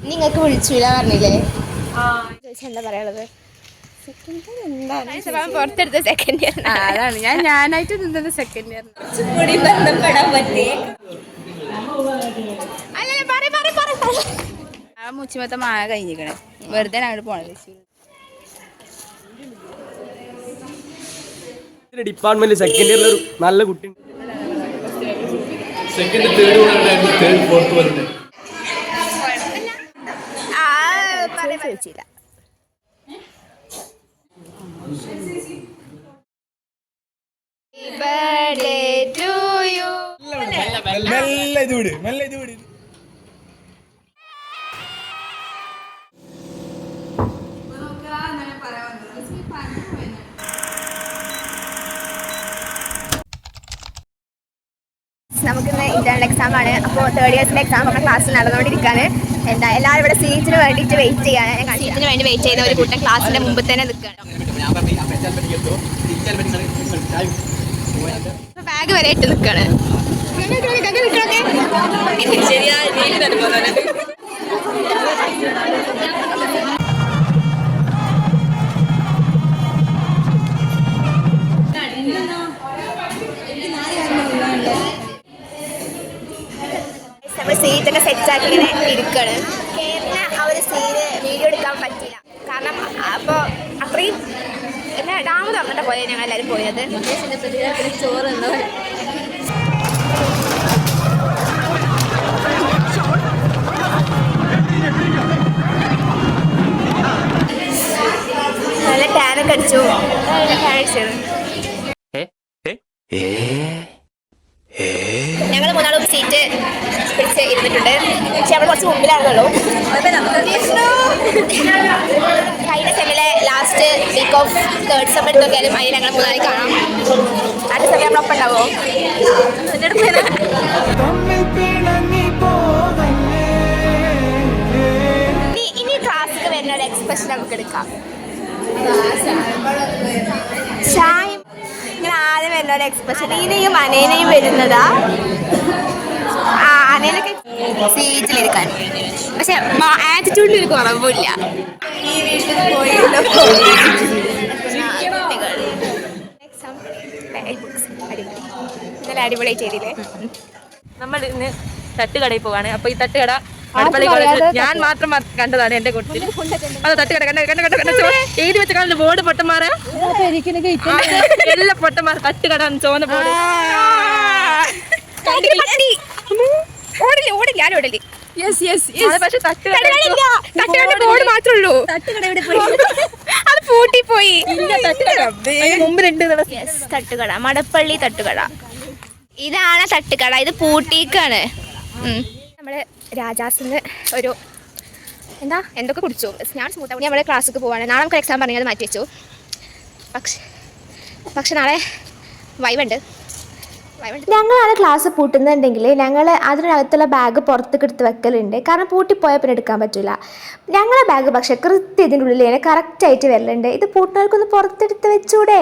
നിങ്ങൾക്ക് വിളിച്ചില്ല പറഞ്ഞില്ലേ? എന്താ പറയാനുള്ളത്? പുറത്തെടുത്ത സെക്കൻഡ് ഇയർ അതാണ് ഞാനായിട്ട് നിന്നത് സെക്കൻഡ് ഇയർ. കൂടി ബന്ധപ്പെടാൻ പറ്റിയേ. ആ മുച്ചിമത്തെ മായ കഴിഞ്ഞിരിക്കണേ, വെറുതെ അങ്ങോട്ട് പോണത്. ഡിപ്പാർട്ട്മെന്റ് സെക്കൻഡ് ഇയറിൽ ഒരു നല്ല കുട്ടി സെക്കൻഡ് തേർഡ് ഫോർത്ത് വന്നിട്ട് ചോദിച്ചില്ല. നമുക്കിന്ന് ഇന്റേണൽ എക്സാം ആണ്. അപ്പോൾ തേർഡ് ഇയേഴ്സിന്റെ എക്സാം നമ്മുടെ ക്ലാസ്സിൽ നടന്നുകൊണ്ടിരിക്കുകയാണ്. എന്താ എല്ലാവരും ഇവിടെ സീറ്റിന് വേണ്ടിയിട്ട് വെയിറ്റ് ചെയ്യാണ്. സീറ്റിന് വേണ്ടി വെയിറ്റ് ചെയ്യുന്ന ഒരു കൂട്ടം ക്ലാസ്സിന്റെ മുമ്പ് തന്നെ നിൽക്കുകയാണ്. ബാഗ് വരെ ഇട്ട് നിൽക്കുകയാണ്. സീറ്റൊക്കെ സെറ്റാക്കി ഇങ്ങനെ ഇരിക്കുകയാണ്. കേരള ആ ഒരു സീന് വീഡിയോ എടുക്കാൻ പറ്റില്ല. കാരണം അപ്പോൾ അത്രയും എന്നാ ഡാം തുറന്നിട്ട് പോയത് ഞങ്ങളെല്ലാവരും പോയത്. ചോറ് എന്തോ നല്ല ടാനൊക്കെ അടിച്ചു. ഞങ്ങൾ മൂന്നാളും സീറ്റ് പിടിച്ച് ഇരുന്നിട്ടുണ്ട്. പക്ഷെ അവിടെ കുറച്ച് മുമ്പിലാണുള്ളൂ. കഴിഞ്ഞ സെമ്മിലെ last week of third sem എടുത്തൊക്കെയാലും അതിൽ ഞങ്ങൾ മൂന്നാളെ കാണാം. അടുത്ത സെമ്മിൽ നമ്മളൊപ്പം ഉണ്ടാവോ? ഇനി ക്ലാസ്സിൽ വരുന്ന ഒരു എക്സ്പ്രഷൻ നമുക്ക് എടുക്കാം. ഇങ്ങനെ ആദ്യം വരുന്ന ഒരു എക്സ്പ്രഷൻ. ഇനിയും അനേനയും വരുന്നതാ. അനേനൊക്കെ സീറ്റിലിരിക്കാൻ, പക്ഷെ ആറ്റിറ്റ്യൂഡിൽ ഒരു കുറവില്ല. ഈ വീട്ടിൽ പോയല്ലോ ഇന്നലെ അടിപൊളി ചെയ്തില്ലേ? നമ്മൾ ഇന്ന് തട്ടുകടയിൽ പോവാണ്. അപ്പൊ ഈ തട്ടുകട മടപ്പള്ളി കോളേജ് ഞാൻ മാത്രം കണ്ടതാണ് എന്റെ കൂട്ടത്തിൽ. അത് തട്ടുകട കണ്ട എഴുതി വെച്ച കാണുന്ന ബോർഡ് പൊട്ടന്മാരാ, എല്ലാ പൊട്ടന്മാർ തട്ടുകട ചോന്ന ബോർഡ്. പക്ഷെ ബോർഡ് മാത്രമേ ഉള്ളൂ. അത് പൂട്ടിപ്പോയി. മുമ്പ് രണ്ട് തട്ടുകട, മടപ്പള്ളി തട്ടുകട. ഇതാണ് തട്ടുകട. ഇത് പൂട്ടിക്കാണ്. നമ്മുടെ രാജാസിന് ഒരു എന്തൊക്കെ കുടിച്ചു. ഞാൻ സ്മൂത്ത് നമ്മുടെ ക്ലാസ്സിലേക്ക് പോവാണ്. നാളെ നമുക്ക് എക്സാം പറഞ്ഞത് മാറ്റി വെച്ചു. പക്ഷെ നാളെ വൈവുണ്ട്. ഞങ്ങളാണ് ക്ലാസ് പൂട്ടുന്നുണ്ടെങ്കിൽ ഞങ്ങൾ അതിനകത്തുള്ള ബാഗ് പുറത്തേക്ക് എടുത്ത് വെക്കലുണ്ട്. കാരണം പൂട്ടിപ്പോയാൽ പിന്നെ എടുക്കാൻ പറ്റില്ല. ഞങ്ങളെ ബാഗ് പക്ഷെ കൃത്യം ഇതിൻ്റെ ഉള്ളിൽ തന്നെ കറക്റ്റായിട്ട് വരലുണ്ട്. ഇത് പൂട്ടുന്നവർക്കൊന്ന് പുറത്തെടുത്ത് വെച്ചൂടെ?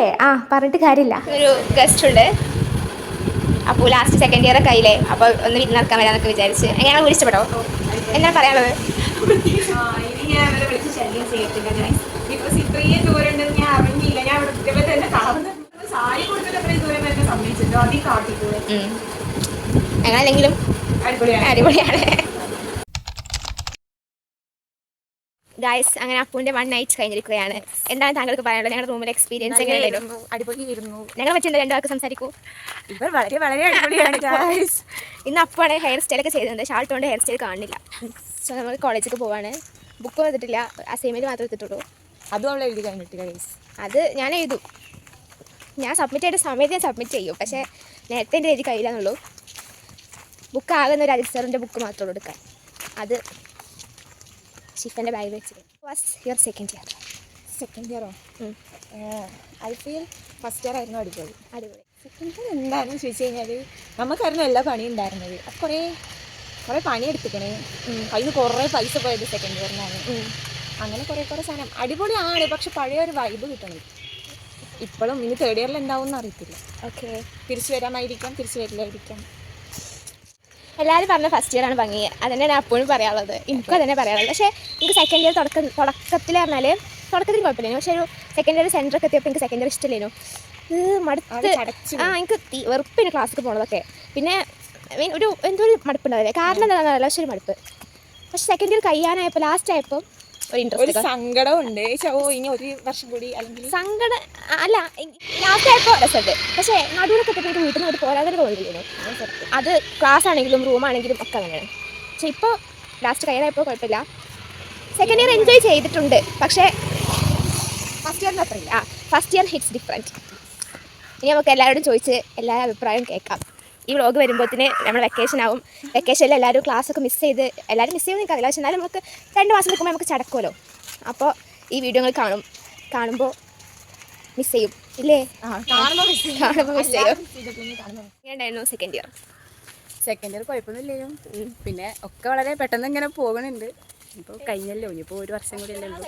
പറഞ്ഞിട്ട് കാര്യമില്ല. ഒരു ഗസ്റ്റ് ഉണ്ട്. അപ്പോൾ ലാസ്റ്റ് സെക്കൻഡ് ഇയർ കയ്യിലേ. അപ്പോൾ ഒന്ന് വീട്ടിൽ നടക്കാൻ വരാമെന്നൊക്കെ വിചാരിച്ച്. എങ്ങനെ വിളിച്ചപ്പെട്ടോ? എന്താണ് പറയാനുള്ളത്? എങ്ങനെയെങ്കിലും അടിപൊളിയാണ് ഗായ്സ്. അങ്ങനെ അപ്പൂൻ്റെ 1 നൈറ്റ് കഴിഞ്ഞിരിക്കുകയാണ്. എന്താണ് താങ്കൾക്ക് പറയാനുള്ളത്? ഞങ്ങളുടെ റൂമിലെ എക്സ്പീരിയൻസ് എങ്ങനെയായിരുന്നു? അടിപൊളിയായിരുന്നു. ഞങ്ങളെ പറ്റുന്ന രണ്ടു വാക്ക് സംസാരിക്കൂ. ഇവർ വളരെ വളരെ അടിപൊളിയാണ് ഗായ്സ്. ഇന്ന് അപ്പുവാണ് ഹെയർ സ്റ്റൈലൊക്കെ ചെയ്തിട്ടുണ്ട്. ഷാൾട്ടോണ്ട് ഹെയർ സ്റ്റൈൽ കാണുന്നില്ല. സോ നമ്മൾ കോളേജിലേക്ക് പോവാണ്. ബുക്ക് വന്നിട്ടില്ല, അസൈൻമെൻറ്റ് മാത്രമേ എടുത്തിട്ടുള്ളൂ. അതും അവളെ എഴുതി കഴിഞ്ഞിട്ടില്ല ഗൈസ്. അത് ഞാൻ എഴുതും. ഞാൻ സബ്മിറ്റ് ചെയ്ത സമയത്ത് ഞാൻ സബ്മിറ്റ് ചെയ്യും. പക്ഷേ നേരത്തെ എൻ്റെ എഴുതി കഴിയില്ലെന്നുള്ളൂ. ബുക്ക് ആകുന്ന ഒരു അജിത് സാറിൻ്റെ ബുക്ക് മാത്രമേ എടുക്കാൻ. അത് ഷിഫൻ്റെ ബാഗ് വെച്ചിട്ട്. Was your second year? Second ഇയറോ? ഐ ഫീൽ ഫസ്റ്റ് ഇയർ ആയിരുന്നു അടിപൊളി. സെക്കൻഡ് ഇയർ എന്താണെന്ന് ചോദിച്ചു കഴിഞ്ഞാൽ നമുക്കായിരുന്നു എല്ലാ പണിയും ഉണ്ടായിരുന്നത്. അപ്പം കുറേ പണിയെടുത്തിക്കണേ. അതിന് കുറേ പൈസ പോയത് സെക്കൻഡ് ഇയറിനാണ്. അങ്ങനെ കുറേ സാധനം അടിപൊളിയാണ്. പക്ഷെ പഴയ ഒരു വൈബ് കിട്ടണം ഇപ്പോഴും. ഇനി തേർഡ് ഇയറിൽ ഉണ്ടാവും എന്ന് അറിയത്തില്ല. ഓക്കെ, തിരിച്ചു വരാമായിരിക്കാം, തിരിച്ചു വരില്ലായിരിക്കാം. എല്ലാവരും പറഞ്ഞ ഫസ്റ്റ് ഇയർ ആണ് ഭംഗി. അതന്നെ ഞാൻ എപ്പോഴും പറയാനുള്ളത്. എനിക്കും അതന്നെ പറയാനുള്ളത്. പക്ഷേ എനിക്ക് സെക്കൻഡ് ഇയർ തുടക്കത്തിൽ പറഞ്ഞാൽ തുടക്കത്തിൽ കുഴപ്പമില്ലായിരുന്നു. പക്ഷേ ഒരു സെക്കൻഡ് ഇയർ സെൻറ്ററൊക്കെ എത്തിയപ്പോൾ എനിക്ക് സെക്കൻഡ് ഇയർ ഇഷ്ടമില്ലായിരുന്നു. മടുത്ത് എനിക്ക് വെറുപ്പിന് ക്ലാസ്സിൽ പോണതൊക്കെ. പിന്നെ മീൻ എന്തോ ഒരു മടുപ്പുണ്ടാവില്ലേ, കാരണം എന്താണെന്നല്ല, പക്ഷേ ഒരു മടുപ്പ്. പക്ഷേ സെക്കൻഡ് ഇയർ കഴിയാനായപ്പോൾ ലാസ്റ്റ് ആയപ്പോൾ ഒരു ഇൻട്രസ്റ്റ്, സങ്കടമുണ്ട്. ഇനി ഒരു വർഷം കൂടി അല്ലെങ്കിൽ സങ്കടം അല്ല, ലാസ്റ്റ് ആയപ്പോൾ രസമുണ്ട്. പക്ഷേ നടുവിലൊക്കെ എത്തിയപ്പോൾ എനിക്ക് വീട്ടിൽ നിന്ന് പോരാതെ തോന്നിയിരുന്നു. അത് ക്ലാസ് ആണെങ്കിലും റൂമാണെങ്കിലും ഒക്കെ അങ്ങനെയാണ്. പക്ഷേ ഇപ്പോൾ ലാസ്റ്റ് കഴിയാനായപ്പോൾ കുഴപ്പമില്ല. സെക്കൻഡ് ഇയർ എൻജോയ് ചെയ്തിട്ടുണ്ട്. പക്ഷേ ഫസ്റ്റ് ഇയറിന് അത്രയില്ല. First year hits different. ഇനി നമുക്ക് എല്ലാവരോടും ചോദിച്ച് എല്ലാവരും അഭിപ്രായം കേൾക്കാം. ഈ വ്ളോഗ് വരുമ്പോഴത്തേന് നമ്മൾ വെക്കേഷൻ ആവും. വെക്കേഷനിൽ എല്ലാവരും ക്ലാസ്സൊക്കെ മിസ് ചെയ്ത്, എല്ലാവരും മിസ് ചെയ്യുമെന്ന് എനിക്കറിയില്ല. പക്ഷേ എന്നാലും നമുക്ക് 2 മാസം നിൽക്കുമ്പോൾ നമുക്ക് ചടക്കുമല്ലോ. അപ്പോൾ ഈ വീഡിയോ നിങ്ങൾ കാണുമ്പോൾ മിസ് ചെയ്യും ഇല്ലേ? കാണുമ്പോൾ മിസ് ചെയ്യും. എങ്ങനെയുണ്ടായിരുന്നു സെക്കൻഡ് ഇയർ? സെക്കൻഡ് ഇയർ കുഴപ്പമൊന്നുമില്ലയോ. പിന്നെ ഒക്കെ വളരെ പെട്ടെന്ന് ഇങ്ങനെ പോകുന്നുണ്ട്. ഇപ്പോൾ കഴിഞ്ഞല്ലോ, ഇനിയിപ്പോൾ ഒരു വർഷം കൂടി അല്ലേ ഉള്ളൂ.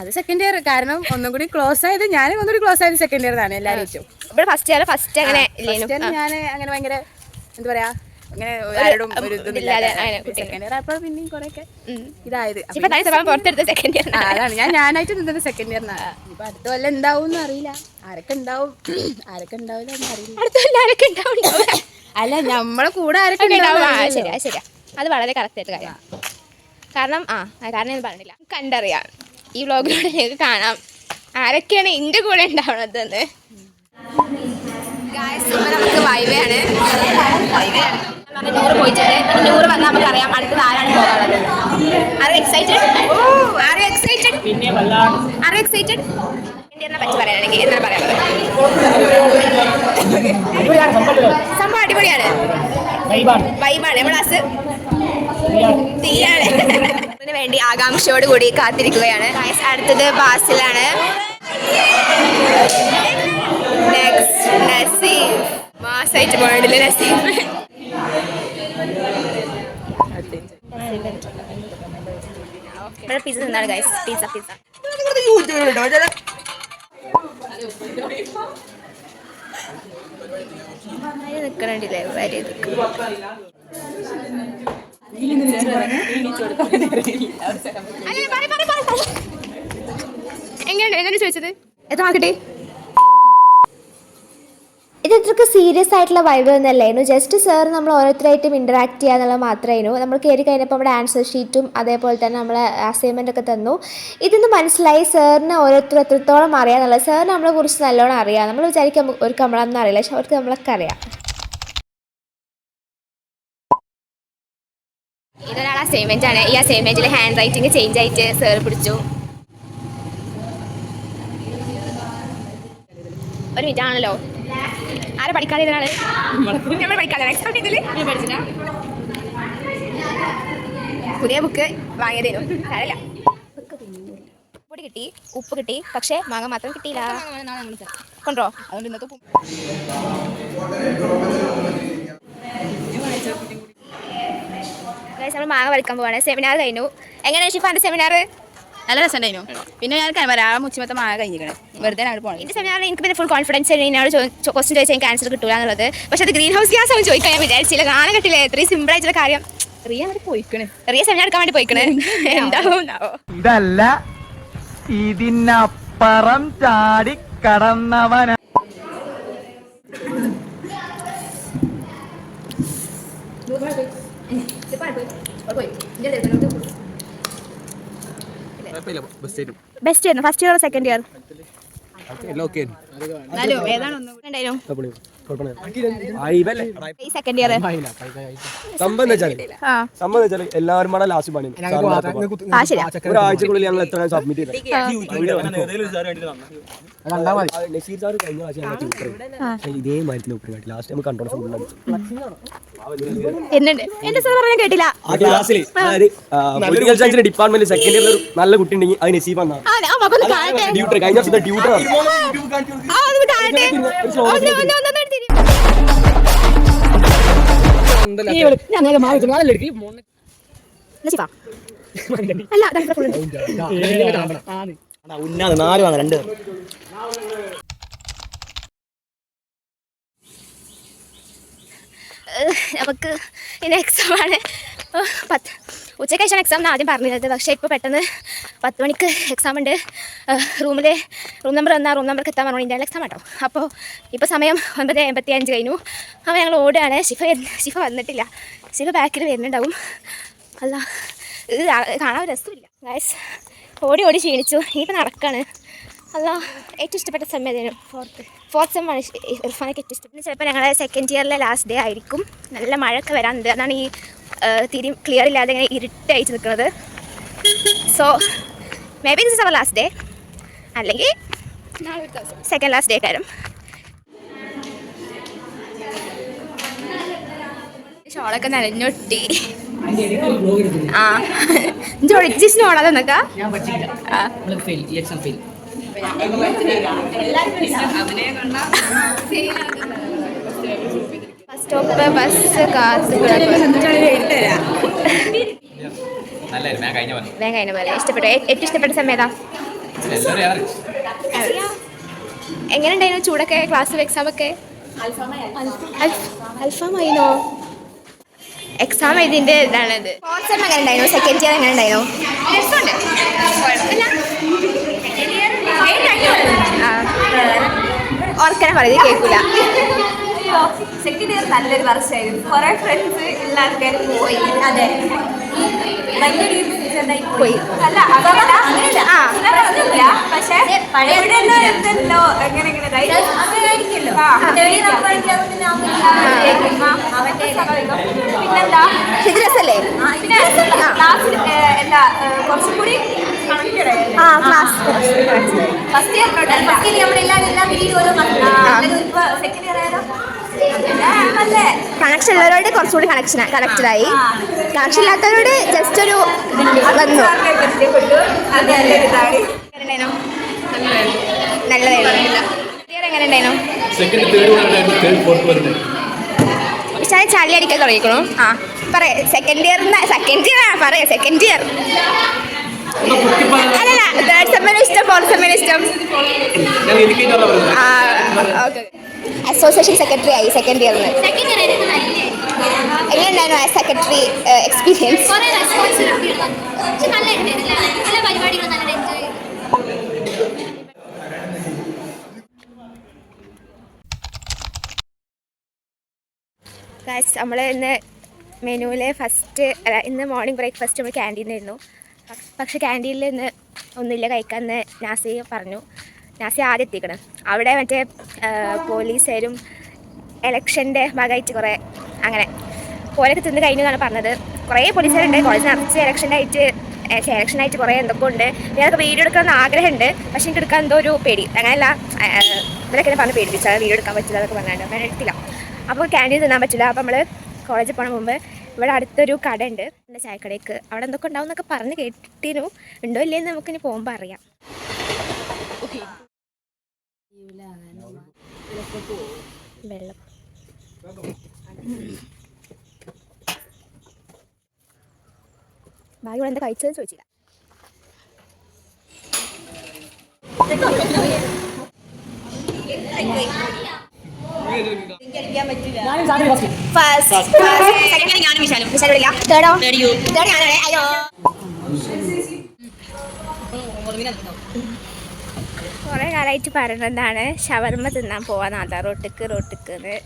അത് സെക്കൻഡ് ഇയർ കാരണം ഒന്നും കൂടി ക്ലോസ് ആയത്, ഞാനും ഒന്നുകൂടി ക്ലോസ് ആയത് സെക്കൻഡ് ഇയർ ആണ് എല്ലാവരും വെച്ചും. ഇവിടെ ഫസ്റ്റ് ഇയർ അങ്ങനെ ഞാൻ അങ്ങനെ ഭയങ്കര എന്താ പറയാ, അങ്ങനെ ആരോടും ഒരു ഇതൊന്നുമില്ലാതെ സെക്കൻഡ് ഇയർ ആയപ്പോൾ പിന്നെയും കുറെയൊക്കെ ഇതായത്. പുറത്തെടുത്ത സെക്കൻഡ് ഇയർ അതാണ് ഞാനായിട്ട് നിന്നത് സെക്കൻഡ് ഇയറിനാണ്. ഇപ്പൊ അടുത്ത കൊല്ലം എന്താവും എന്ന് അറിയില്ല. ആരൊക്കെ ഉണ്ടാവും ആരൊക്കെ ഉണ്ടാവില്ല എന്ന് അറിയില്ല. അല്ല, നമ്മളെ കൂടെ ആരൊക്കെ ഉണ്ടാവും. ശരിയാ, അത് വളരെ കറക്റ്റ് ആയിട്ട് കാര്യം. കാരണം ഞാൻ പറഞ്ഞില്ല, കണ്ടറിയാം. ഈ വ്ളോഗിലൂടെ ഞങ്ങൾക്ക് കാണാം ആരൊക്കെയാണ് എൻ്റെ കൂടെ ഉണ്ടാവണതെന്ന്. നമുക്ക് വൈവയാണ്. ടൂർ പോയിട്ടുണ്ട്. ടൂർ വന്നാൽ നമുക്കറിയാം അടുത്തത് ആരാണ് പോകാനുള്ളത്. ഇന്ത്യനെ പറ്റി പറയാനാണെങ്കിൽ എന്താണ് പറയാനുള്ളത്? സംഭവം അടിപൊളിയാണ്, വൈബാണ്. നമ്മുടെ ക്ലാസ് തീയാണ്. അതിന് വേണ്ടി ആകാംക്ഷയോട് കൂടി കാത്തിരിക്കുകയാണ്. അടുത്തത് ബാസിലാണ്. നെക്സ്റ്റ് നസീം. മാസായിട്ട് പോയിട്ടില്ല നസീം. ഇവിടെ പിസ്സ നിന്നാണ് ഗൈസ്. പിസ്സ നിൽക്കണില്ലേ? വരെ എങ്ങനെയാണ് ചോദിച്ചത്? എത്ര ആക്കട്ടെ? ഇത് ഇത്രയ്ക്ക് സീരിയസ് ആയിട്ടുള്ള വൈബ് ഒന്നല്ലായിരുന്നു. ജസ്റ്റ് സാർ നമ്മൾ ഓരോരുത്തരായിട്ടും ഇൻറ്ററാക്ട് ചെയ്യുക എന്നുള്ളത് മാത്രമായിരുന്നു. നമ്മൾ കയറി കഴിഞ്ഞപ്പോൾ നമ്മുടെ ആൻസർ ഷീറ്റും അതേപോലെ തന്നെ നമ്മൾ അസൈൻമെൻ്റ് ഒക്കെ തന്നു. ഇതിന്ന് മനസ്സിലായി സാറിന് ഓരോരുത്തർ എത്രത്തോളം അറിയാമെന്നുള്ളത്. സാറിന് നമ്മളെ കുറിച്ച് നല്ലോണം അറിയാം. നമ്മൾ വിചാരിക്കാൻ ഒരു നമ്മളൊന്നും അറിയില്ല, പക്ഷെ അവർക്ക് നമ്മളൊക്കെ അറിയാം. ഇതൊരാൾ അസൈൻമെൻ്റ് ആണ്. ഈ അസൈൻമെൻറ്റിൽ ഹാൻഡ് റൈറ്റിംഗ് ചേഞ്ച് ആയിട്ട് സാർ പിടിച്ചു. ഒരു മിനിറ്റ് ആണല്ലോ. ആരെ പഠിക്കാതെ ഇതിനാണ് നമ്മൾ പഠിക്കാതെ എക്സാം ഇതിൽ പഠിച്ചില്ല. പുതിയ ബുക്ക് വാങ്ങിയതേനു കാര്യമില്ല. പൊടി കിട്ടി, ഉപ്പ് കിട്ടി, പക്ഷേ മാങ്ങ മാത്രം കിട്ടിയില്ല. കൊണ്ടോ അതുകൊണ്ട് ഇന്നത്തെ നമ്മൾ മാങ്ങ പഠിക്കാൻ പോവാണ്. സെമിനാർ കഴിഞ്ഞു. എങ്ങനെയാണ് ഷിഫാന്റെ സെമിനാർ? നല്ല രസമുണ്ടായിരുന്നു. പിന്നെ ഞാൻ വരാം മുച്ചിമത്തെ മാങ്ങ കഴിഞ്ഞിരിക്കണം. വെറുതെ അങ്ങോട്ട് പോകണം. എൻ്റെ സെമിനാറിൽ എനിക്ക് പിന്നെ ഫുൾ കോൺഫിഡൻസ് എന്നോട് ക്വസ്റ്റ്യൻ ചോദിച്ചാൽ എനിക്ക് ആൻസർ കിട്ടില്ല എന്നുള്ളത്. പക്ഷേ അത് ഗ്രീൻ ഹൗസ് ഗ്യാസ് ആവും ചോദിക്കാൻ ഞാൻ വിചാരിച്ചില്ല. കാണാൻ കിട്ടില്ല. ഇത്രയും സിമ്പിൾ ആയിട്ടുള്ള കാര്യം. റിയ അങ്ങോട്ട് പോയിക്കണേ. റിയ സെമിനാർ എടുക്കാൻ വേണ്ടി പോയിക്കണേ. എന്താവും ഇതല്ല ഇതിനപ്പുറം ചാടി കടന്നവന. ബെസ്റ്റ് ആയിരുന്നു first year second year? Second year സംബന്ധിച്ചാൽ എല്ലാവരും കൂടെ ലാസ്റ്റ് പണി ഒരാഴ്ചക്കുള്ളിൽ ഞങ്ങൾ എത്ര സബ്മിറ്റ് നസീർ സാർ കഴിഞ്ഞ പ്രാവശ്യം ഇതേ മരത്തിന് ഉപ്പ് കാട്ടി ലാസ്റ്റ് നമുക്ക് കൺട്രോൾ കേട്ടില്ല. ആ ക്ലാസ്സിൽ പൊളിറ്റിക്കൽ സയൻസിന്റെ ഡിപ്പാർട്ട്മെന്റ് സെക്കൻഡ് ഇയറിൽ ഒരു നല്ല കുട്ടി ഉണ്ടെങ്കിൽ അത് നസീബ് എന്നാണ് ട്യൂട്ടർ. കഴിഞ്ഞ വർഷത്തെ ട്യൂട്ടർ നാല് വാങ്ങ രണ്ട്. നമുക്ക് ഇന്ന് എക്സാമാണ്. ഉച്ചയ്ക്ക് ശേഷമാണ് എക്സാം എന്ന് ആദ്യം പറഞ്ഞിരുന്നത്. പക്ഷേ ഇപ്പോൾ പെട്ടെന്ന് 10 മണിക്ക് എക്സാം ഉണ്ട്. റൂം നമ്പർ വന്നാൽ റൂം നമ്പർക്ക് എത്താൻ പറഞ്ഞു. ഇന്ത്യയിലെ എക്സാം കേട്ടോ. അപ്പോൾ ഇപ്പോൾ സമയം 9:85 കഴിഞ്ഞു. അപ്പോൾ ഞങ്ങൾ ഓടുകയാണ്. ശിഫ വന്നിട്ടില്ല. ശിഫ ബാക്കിൽ വരുന്നുണ്ടാവും. അല്ല ഇത് കാണാൻ രസമില്ല ഗൈസ്. ഓടി ക്ഷീണിച്ചു. ഇനിയിപ്പോൾ നടക്കാണ്. അല്ല ഏറ്റവും ഇഷ്ടപ്പെട്ട സെം ഏതായിരുന്നു? ഫോർത്ത് സെമ്മാണ് ഇർഫാനൊക്കെ ഏറ്റവും ഇഷ്ടപ്പെട്ടത്. ചിലപ്പോൾ ഞങ്ങളുടെ സെക്കൻഡ് ഇയറിലെ ലാസ്റ്റ് ഡേ ആയിരിക്കും. നല്ല മഴയൊക്കെ വരാനുണ്ട്. അതാണ് ഈ തീരെ ക്ലിയർ ഇല്ലാതെ ഇങ്ങനെ ഇരുട്ടായിട്ട് നിൽക്കുന്നത്. So may be this is our last day, അല്ലെങ്കിൽ സെക്കൻഡ് ലാസ്റ്റ് ഡേ കാര്യം. ഷോളൊക്കെ നനഞ്ഞൊട്ടി. ആ ജോളിജിന് ഓടാതെ നിൽക്കാ. ബസ് സ്റ്റോപ്പ് ബസ് കാത്ത് വേഗം കഴിഞ്ഞ പോലെ. ഇഷ്ടപ്പെട്ടു. ഏറ്റവും ഇഷ്ടപ്പെട്ട സമയം ഏതാ? എങ്ങനെ ഉണ്ടായിരുന്നു ചൂടൊക്കെ? ക്ലാസ്സിൽ എക്സാം ഒക്കെ അൽഫാമായിനോ? എക്സാം ഇതിൻ്റെ ഇതാണത്. ഫോർത്ത് സെം എങ്ങനെ ഉണ്ടായിരുന്നു? സെക്കൻഡ് ഇയർ എങ്ങനെ ഉണ്ടായിരുന്നു? ഓർക്കനെ പറയുന്നത് കേൾക്കില്ല. സെക്കൻഡ് ഇയർ നല്ലൊരു വർഷമായിരുന്നു. കുറെ ഫ്രണ്ട്സ് ഉള്ള ആൾക്കാർ പോയി. അതെ, വലിയ രീതിയിൽ പോയി. അല്ല അതല്ല അങ്ങനെയില്ല, പക്ഷെ എന്തല്ലോ എങ്ങനെ പിന്നെന്താ രസല്ലേ ക്ലാസ്സിൽ എന്താ കുറച്ചും കൂടി ഫസ്റ്റ് ഇയർ നമ്മളെല്ലാം സെക്കൻഡ് ഇയർ ആയതോ കണക്ഷൻ ഉള്ളവരോട് കുറച്ചുകൂടി കണക്റ്റഡായി. കണക്ഷൻ ഇല്ലാത്തവരോട് ജസ്റ്റ് ഒരു വന്നു. നല്ലതായിരുന്നു. എങ്ങനെ ഉണ്ടായിരുന്നു? പക്ഷേ ചളി അടിക്കാൻ തുടങ്ങിക്കണോ? ആ പറയാ സെക്കൻഡ് ഇയർ പറയാ. സെക്കൻഡ് ഇയർ അല്ലല്ല, തേർഡ് സെമ്മിന് ഇഷ്ടം, ഫോർത്ത് സെമ്മിന് ഇഷ്ടം. ഓക്കെ. അസോസിയേഷൻ സെക്രട്ടറി ആയി സെക്കൻഡ് ഇയറിന്. എങ്ങനെയുണ്ടായിരുന്നു ആ സെക്രട്ടറി എക്സ്പീരിയൻസ്? ഗൈസ്, നമ്മൾ ഇന്ന് മെനുവിലെ ഇന്ന് മോർണിംഗ് ബ്രേക്ക്ഫാസ്റ്റ് നമ്മൾ ക്യാൻറ്റീനായിരുന്നു. പക്ഷെ ക്യാൻറ്റീനിൽ ഇന്ന് ഒന്നുമില്ല കഴിക്കാമെന്ന് നാസി പറഞ്ഞു. നാസി ആദ്യം എത്തിക്കണം. അവിടെ മറ്റേ പോലീസുകാരും എലക്ഷൻ്റെ ഭാഗമായിട്ട് കുറേ അങ്ങനെ പോലൊക്കെ തിന്ന് കഴിഞ്ഞു എന്നാണ് പറഞ്ഞത്. കുറേ പോലീസുകാരുണ്ട്. കോളേജ് നിറച്ച് ഇലക്ഷനായിട്ട് കുറേ എന്തൊക്കെ ഉണ്ട്. ഞാനൊക്കെ വീഡിയോ എടുക്കണമെന്ന് ആഗ്രഹമുണ്ട്. പക്ഷെ എനിക്ക് എടുക്കാൻ എന്തോ ഒരു പേടി. അങ്ങനെയല്ല, ഇവരൊക്കെ പറഞ്ഞ് പേടിപ്പിച്ചാൽ വീഡിയോ എടുക്കാൻ പറ്റില്ല എന്നൊക്കെ പറഞ്ഞാൽ അങ്ങനെ എടുത്തില്ല. അപ്പോൾ ക്യാൻറ്റീൻ തിന്നാൻ പറ്റില്ല. അപ്പോൾ നമ്മൾ കോളേജിൽ പോകണ മുമ്പ് ഇവിടെ അടുത്തൊരു കട ഉണ്ട്, എൻ്റെ ചായക്കടയ്ക്ക്. അവിടെ എന്തൊക്കെ ഉണ്ടാവും എന്നൊക്കെ പറഞ്ഞ് കേട്ടിരുന്നു. ഉണ്ടോ ഇല്ലേന്ന് നമുക്കിനി പോകുമ്പോൾ അറിയാം. വെള്ളം ബാഗ് ഇവിടെ എന്താ കഴിച്ചതെന്ന് ചോദിച്ചില്ല. കുറേ കാലമായിട്ട് പറയുന്നതാണ് ഷവർമ്മ തിന്നാൻ പോവാൻ നാദാ റോട്ടിക്ക് എന്ന്.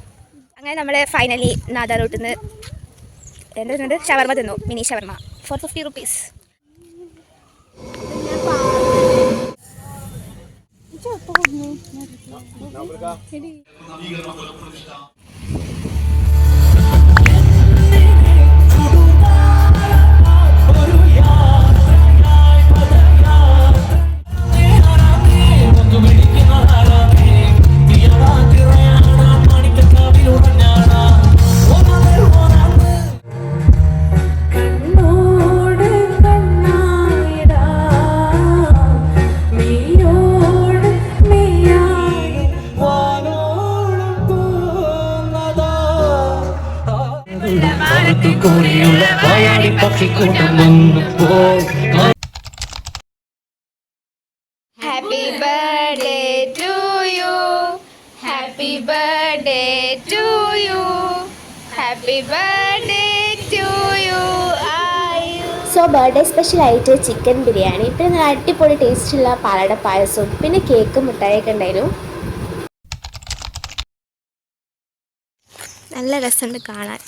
അങ്ങനെ നമ്മൾ ഫൈനലി നാദാ റോട്ടിൽ നിന്ന് എന്താ ഷവർമ്മ തിന്നു. Mini shawarma for 50 rupees. Happy birthday to you. Happy birthday to you. Happy birthday to you. So birthday സ്പെഷ്യലായിട്ട് ചിക്കൻ ബിരിയാണി, പിന്നെ നല്ല അടിപൊളി ടേസ്റ്റുള്ള പാലട പായസവും, പിന്നെ കേക്കും മിഠായിയൊക്കെ ഉണ്ടായിരുന്നു. നല്ല രസമുണ്ട് കാണാൻ.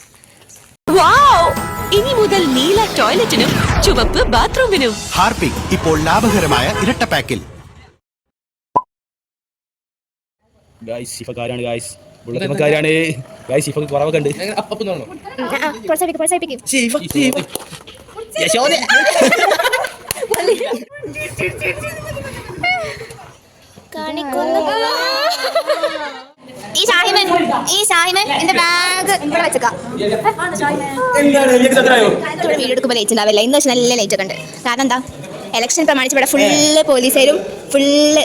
ഇനി മുതൽ നീല ടോയ്ലറ്റിനും ചുവപ്പ് ബാത്റൂമിനും ഹാർപിക് ഇപ്പോൾ ലാഭകരമായ ഇരട്ട പാക്കിൽ. ഗായ്സ് ശിഫക്കാരാണ് ഗായ്സ്, ബുള്ളറ്റിമക്കാരാണ് ഗായ്സ്. ശിഫക്ക് കുറവൊക്കെ ഉണ്ട്. പ്രോത്സാഹിപ്പിക്കും. ഈ ഷാഹിമൻ എന്റെ ബാഗ് ഇവിടെ വെച്ചേക്കാം. വീഡിയോ എടുക്കുമ്പോൾ ലേറ്റ് ഉണ്ടാവില്ല. ഇന്ന് വെച്ചാൽ നല്ല ലേറ്റ് ഒക്കെ ഉണ്ട്. കാരണം എന്താ, ഇലക്ഷൻ പ്രമാണിച്ച് ഇവിടെ ഫുള്ള് പോലീസുകാരും ഫുള്ള്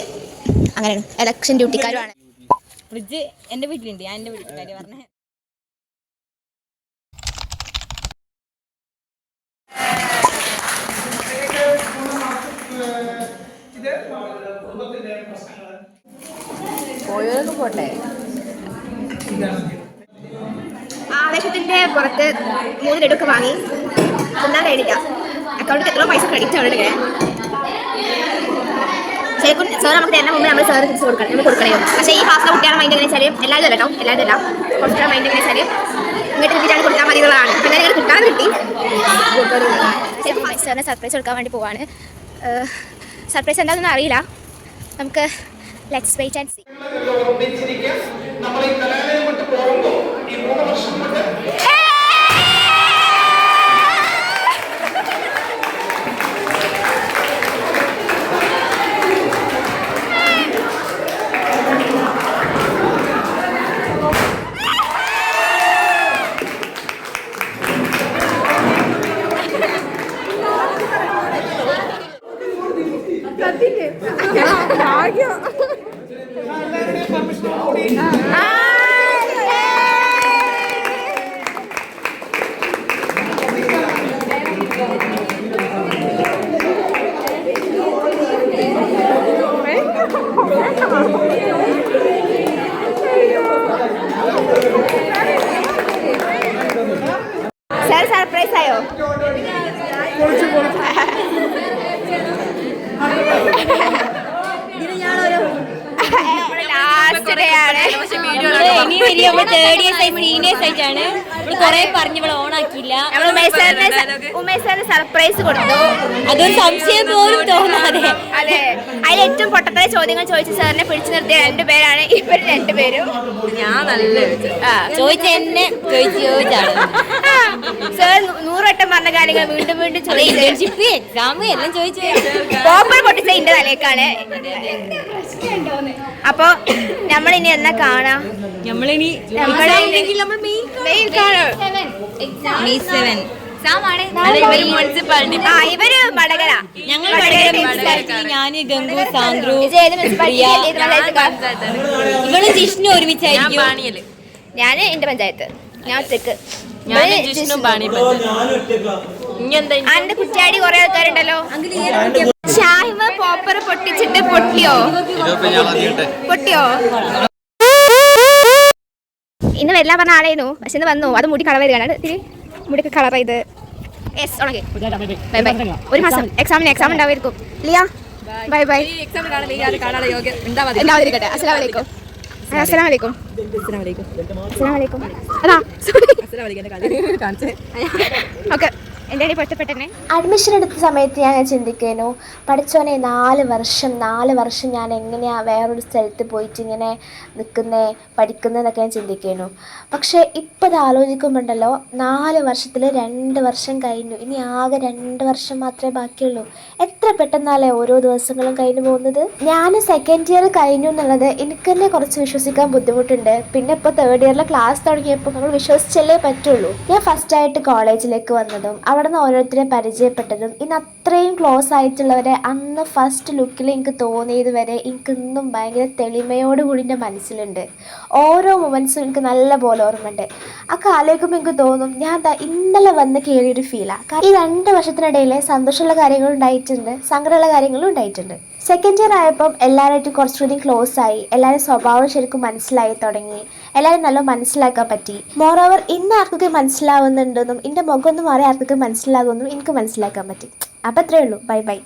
അങ്ങനെയാണ്, ഇലക്ഷൻ ഡ്യൂട്ടിക്കാരുമാണ്. ഫ്രിഡ്ജ് എന്റെ വീട്ടിലുണ്ട്, ഞാൻ എന്റെ വീട്ടിൽ കാര്യം പറഞ്ഞേ. പോയതൊക്കെ പോട്ടെ. ആവേശത്തിന്റെ പുറത്ത് 3 ലഡുക്കെ വാങ്ങി തിന്നാൻ കഴിഞ്ഞില്ല. അക്കൗണ്ടിൽ എത്രയോ പൈസ ക്രെഡിറ്റ് ആവുന്നുണ്ട്. ശരിക്കും സാർ നമുക്ക് തരുന്ന മുമ്പ് നമ്മൾ സാർ തിരിച്ച് കൊടുക്കണേ. പക്ഷേ ഈ ക്ലാസ്സിലെ കുട്ടികളുടെ മൈൻഡ് എങ്ങനെ വെച്ചാൽ എല്ലാവരും അല്ല കേട്ടോ, എല്ലാവരും അല്ല, കുറച്ചുകൂടെ മൈൻഡ് എങ്ങനെ വെച്ചാൽ ഇങ്ങോട്ട് കിട്ടിയിട്ടാണ് കൊടുക്കാൻ മതികളാണ്. പിന്നെ ഞങ്ങൾ കിട്ടാൻ കിട്ടി. സാറിന് സർപ്രൈസ് കൊടുക്കാൻ വേണ്ടി പോവാണ്. സർപ്രൈസ് എന്താണെന്നൊന്നും അറിയില്ല. നമുക്ക് let's wait and see. Sir surprise ആയോ? സർപ്രൈസ് കൊടുത്തു. അതൊരു സംശയം പോലും തോന്നാതെ. അതെ, അതിൽ ഏറ്റവും പൊട്ടത്തര ചോദ്യങ്ങൾ ചോദിച്ച സാറിനെ പിടിച്ചു നിർത്തിയ 2 പേരാണ് ഇവർ 2 പേരും. ഞാൻ നല്ല ചോദിച്ച എന്നെ ചോദിച്ചാണ് സാർ 100 വട്ടം പറഞ്ഞ കാര്യങ്ങൾ വീണ്ടും വീണ്ടും ഇന്റേൺഷിപ്പ് എക്സാം എല്ലാം ചോദിച്ചു. പോപ്പർ പൊട്ടിച്ച ഇന്റെ തലേക്കാണ്. അപ്പൊ നമ്മളിനി എന്നാ കാണാം? നമ്മളിനി മെയിൽ കാണും. ഇവര് വടകര, ഞങ്ങൾ ഞാന് ഗംഗു, സാന്ദ്രു, ഇവള് ജിഷ്ണു ഒരുമിച്ചായിരിക്കും. ഞാന് എന്റെ പഞ്ചായത്ത്, ഞാൻ ഒറ്റക്ക്. അന്റെ കുറ്റാടി കുറെ ആൾക്കാരുണ്ടല്ലോ. ഷാഹിമ പോപ്പർ പൊട്ടിച്ചിട്ട് പൊട്ടിയോ? ഇന്ന് വരില്ല പറഞ്ഞ ആളേനു, പക്ഷെ ഇന്ന് വന്നു. അത് മുടി കളർ ചെയ്താണ്, മുടിക്ക് കളർ ചെയ്ത്. Bye bye. ഒരു മാസം എക്സാം ഉണ്ടാവുമായിരിക്കും. ലിയ ബൈ ബൈ. ഉണ്ടാവാതിരിക്കട്ടെ. അസ്സലാമലൈക്കും. അസ്സലാമലൈക്കും. അസ്സലാമലൈക്കും. അതാ ഓക്കെ. എൻ്റെ പൊട്ടപ്പെട്ടെ അഡ്മിഷൻ എടുത്ത സമയത്ത് ഞാൻ ചിന്തിക്കുന്നു, പഠിച്ചോനെ 4 വർഷം ഞാൻ എങ്ങനെയാണ് വേറൊരു സ്ഥലത്ത് പോയിട്ട് ഇങ്ങനെ നിൽക്കുന്നേ പഠിക്കുന്നതെന്നൊക്കെ ഞാൻ ചിന്തിക്കുന്നു. പക്ഷേ ഇപ്പോൾ അത് ആലോചിക്കുമ്പോണ്ടല്ലോ, 4 വർഷത്തിൽ 2 വർഷം കഴിഞ്ഞു. ഇനി ആകെ 2 വർഷം മാത്രമേ ബാക്കിയുള്ളൂ. എത്ര പെട്ടെന്നല്ലേ ഓരോ ദിവസങ്ങളും കഴിഞ്ഞു പോകുന്നത്. ഞാൻ സെക്കൻഡ് ഇയർ കഴിഞ്ഞു എന്നുള്ളത് എനിക്ക് തന്നെ കുറച്ച് വിശ്വസിക്കാൻ ബുദ്ധിമുട്ടുണ്ട്. പിന്നെ ഇപ്പോൾ തേർഡ് ഇയറിലെ ക്ലാസ് തുടങ്ങിയപ്പോൾ നമ്മൾ വിശ്വസിച്ചല്ലേ പറ്റുള്ളൂ. ഞാൻ ഫസ്റ്റായിട്ട് കോളേജിലേക്ക് വന്നതും അവിടെ നിന്ന് ഓരോരുത്തരെ പരിചയപ്പെട്ടതും ഇന്ന് അത്രയും ക്ലോസ് ആയിട്ടുള്ളവരെ അന്ന് ഫസ്റ്റ് ലുക്കിൽ എനിക്ക് തോന്നിയത് വരെ എനിക്ക് ഇന്നും ഭയങ്കര തെളിമയോടുകൂടി എൻ്റെ മനസ്സിലുണ്ട്. ഓരോ മൊമെൻറ്റ്സും എനിക്ക് നല്ല പോലെ ഓർമ്മയുണ്ട്. ആ ആലോചിക്കുമ്പോൾ എനിക്ക് തോന്നും ഞാൻ ഇന്നലെ വന്ന് കയറിയൊരു ഫീലാണ്. ഈ 2 വർഷത്തിനിടയിൽ സന്തോഷമുള്ള കാര്യങ്ങളും ഉണ്ടായിട്ടുണ്ട്, സങ്കടമുള്ള കാര്യങ്ങളും ഉണ്ടായിട്ടുണ്ട്. സെക്കൻഡ് ഇയർ ആയപ്പം എല്ലാവരായിട്ടും കുറച്ചുകൂടി ക്ലോസ് ആയി, എല്ലാവരും സ്വഭാവം ശരിക്കും മനസ്സിലായി തുടങ്ങി, എല്ലാവരും നല്ല മനസ്സിലാക്കാൻ പറ്റി. മോറോവർ ഇന്ന ആർക്കൊക്കെ മനസ്സിലാവുന്നുണ്ടെന്നും എൻ്റെ മുഖമൊന്നും മാറി ആർക്കൊക്കെ മനസ്സിലാകുമെന്നും എനിക്ക് മനസ്സിലാക്കാൻ പറ്റി. അപ്പം അത്രയേ ഉള്ളൂ. Bye bye.